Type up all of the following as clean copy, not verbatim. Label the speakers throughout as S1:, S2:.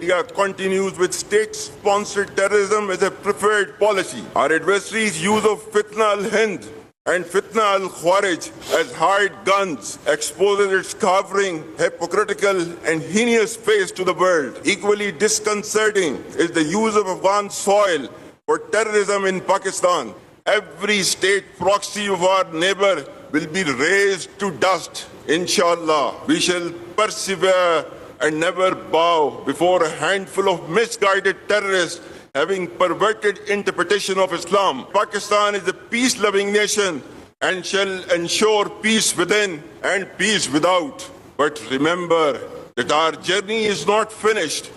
S1: India continues with state-sponsored terrorism as a preferred policy. Our adversaries' use of Fitna al-Hind and Fitna al-Khawarij as hired guns exposes its cowering, hypocritical and heinous face to the world. Equally disconcerting is the use of Afghan soil for terrorism in Pakistan. Every state proxy of our neighbor will be razed to dust. Inshallah, we shall persevere and never bow before a handful of misguided terrorists having perverted interpretation of Islam. Pakistan is a peace-loving nation and shall ensure peace within and peace without. But remember that our journey is not finished.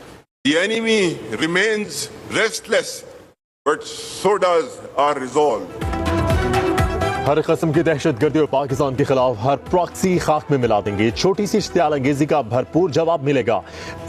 S1: The enemy remains restless, but so does our resolve.
S2: ہر قسم کی دہشت گردی اور پاکستان کے خلاف ہر proxy خاک میں ملا دیں گے. چھوٹی سی اشتعال انگیزی کا بھرپور جواب ملے گا.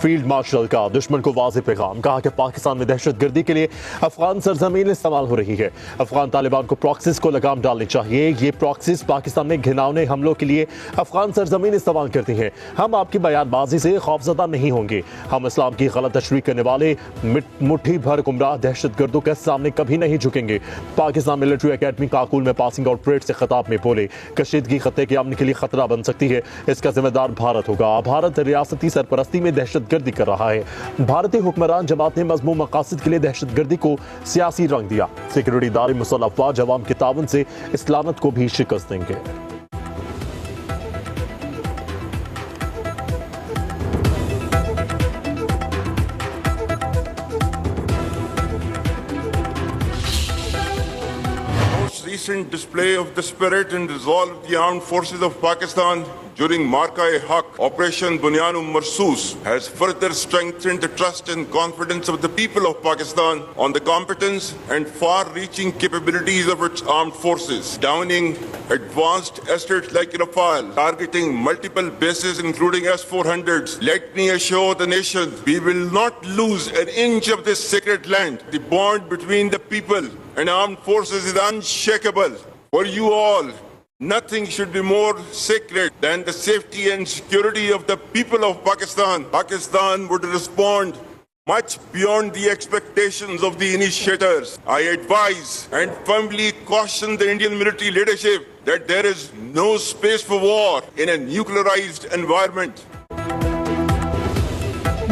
S2: فیلڈ مارشل کا دشمن کو واضح پیغام. کہا کہ پاکستان میں دہشت گردی کے لیے افغان سرزمین استعمال ہو رہی ہے. افغان طالبان کو پراکسیز کو لگام ڈالنی چاہیے. یہ پراکسیز پاکستان میں گھناؤنے حملوں کے لیے افغان سرزمین استعمال کرتی ہیں. ہم آپ کی بیان بازی سے خوفزدہ نہیں ہوں گے. ہم اسلام کی غلط تشریح کرنے والے مٹھی بھر گمراہ دہشت گردوں کے سامنے کبھی نہیں جھکیں گے. پاکستان ملٹری اکیڈمی کاکول میں پاسنگ آؤٹ پریڈ سے خطاب میں بولے کشیدگی خطے کے امن کے لیے خطرہ بن سکتی ہے. اس کا ذمہ دار بھارت ہوگا. بھارت ریاستی سرپرستی میں دہشت گردی کر رہا ہے. بھارتی حکمران جماعت نے مذموم مقاصد کے لیے دہشت گردی کو سیاسی رنگ دیا. سیکورٹی ادارے مسلح افواج عوام کے تعاون سے اسلامت کو بھی شکست دیں گے.
S1: Recent display of the spirit and resolve of the armed forces of Pakistan during Marka-e-Haq, Operation Bunyan Marsoos, has further strengthened the trust and confidence of the people of Pakistan on the competence and far-reaching capabilities of its armed forces. Downing advanced assets like Rafale, targeting multiple bases including S-400s, let me assure the nation, we will not lose an inch of this sacred land. The bond between the people and armed forces is unshakable. For you all, nothing should be more sacred than the safety and security of the people of Pakistan. Pakistan would respond much beyond the expectations of the initiators. I advise and firmly caution the Indian military leadership that there is no space for war in a nuclearized environment.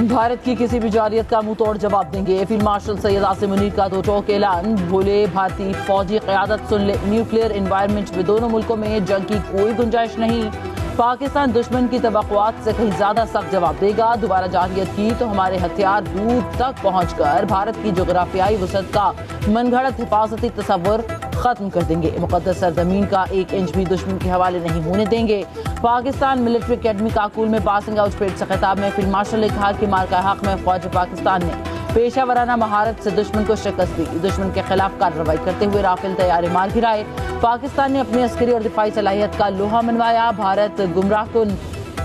S3: Bharat کی کسی بھی جارحیت کا منہ توڑ جواب دیں گے. فیلڈ مارشل سید عاصم منیر کا دو ٹوک اعلان. بولے بھارتی فوجی قیادت سن لے, نیوکلیئر انوائرمنٹ میں دونوں ملکوں میں جنگ کی کوئی گنجائش نہیں. پاکستان دشمن کی توقعات سے کہیں زیادہ سخت جواب دے گا. دوبارہ جارحیت کی تو ہمارے ہتھیار دور تک پہنچ کر بھارت کی جغرافیائی وسعت کا من گھڑت حفاظتی تصور ختم کر دیں گے. مقدس سرزمین کا ایک انچ بھی دشمن کے حوالے نہیں ہونے دیں گے. پاکستان ملٹری اکیڈمی کاکول میں پاسنگ آؤٹ پریڈ سے خطاب میں فیلڈ مارشل نے کہا کہ مارکا حق میں فوج پاکستان نے پیشہ ورانہ مہارت سے دشمن کو شکست دی. دشمن کے خلاف کارروائی کرتے ہوئے رافیل طیارے مار گرائے. پاکستان نے اپنی عسکری اور دفاعی صلاحیت کا لوہا منوایا. بھارت گمراہ کن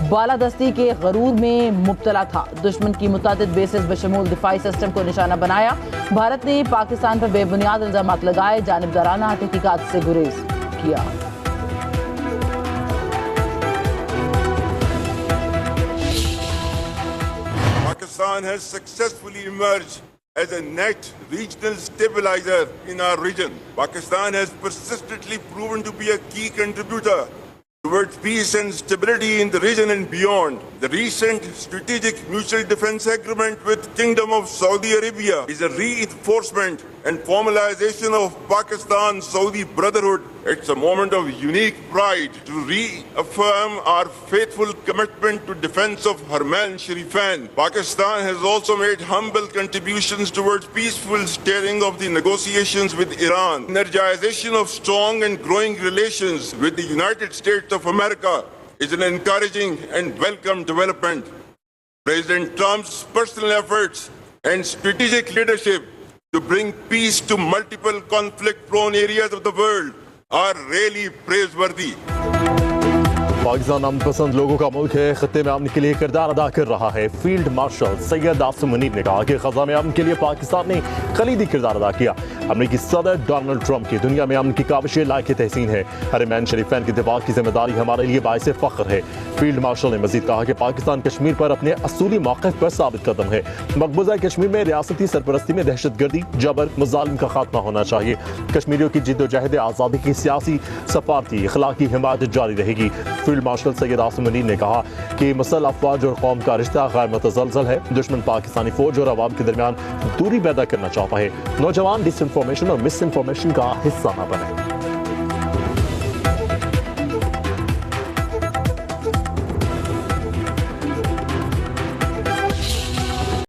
S3: بالادستی کے غرور میں مبتلا تھا. دشمن کی متعدد بیسز بشمول دفاعی سسٹم کو نشانہ بنایا. بھارت نے پاکستان پر بے بنیاد الزامات لگائے. جانبدارانہ تحقیقات سے گریز کیا.
S1: Pakistan has successfully emerged as a net regional stabilizer in our region. Pakistan has persistently proven to be a key contributor towards peace and stability in the region and beyond. The recent strategic mutual defense agreement with Kingdom of Saudi Arabia is a reinforcement and formalization of Pakistan-Saudi brotherhood. It's a moment of unique pride to reaffirm our faithful commitment to defense of Harmain Sharifan. Pakistan has also made humble contributions towards peaceful steering of the negotiations with Iran. Energization of strong and growing relations with the United States of America is an encouraging and welcome development. President Trump's personal efforts and strategic leadership to bring peace to multiple conflict-prone areas of the world are really praiseworthy.
S2: Pakistan امن پسند لوگوں کا ملک ہے. خطے میں امن کے لیے کردار ادا کر رہا ہے. فیلڈ مارشل سید عاصم منیر نے کہا کہ خزاں میں امن کے لیے پاکستان نے کلیدی کردار ادا کیا. امریکی صدر ڈونلڈ ٹرمپ کی دنیا میں امن کی کاوشیں لائق تحسین ہے. حرمین شریفین کی دفاع کی ذمہ داری ہمارے لیے باعث فخر ہے. فیلڈ مارشل نے مزید کہا کہ پاکستان کشمیر پر اپنے اصولی موقف پر ثابت قدم ہے. مقبوضہ کشمیر میں ریاستی سرپرستی میں دہشت گردی، جبر، مظالم کا خاتمہ ہونا چاہیے. کشمیریوں کی جد و جہد آزادی کی سیاسی، سفارتی، اخلاقی حمایت جاری رہے گی. فیلڈ مارشل سید عاصم منیر نے کہا کہ مسلح افواج اور قوم کا رشتہ غیر متزلزل ہے. دشمن پاکستانی فوج اور عوام کے درمیان دوری پیدا کرنا چاہتا ہے. نوجوان ڈس انفارمیشن اور مس انفارمیشن کا حصہ نہ بنے.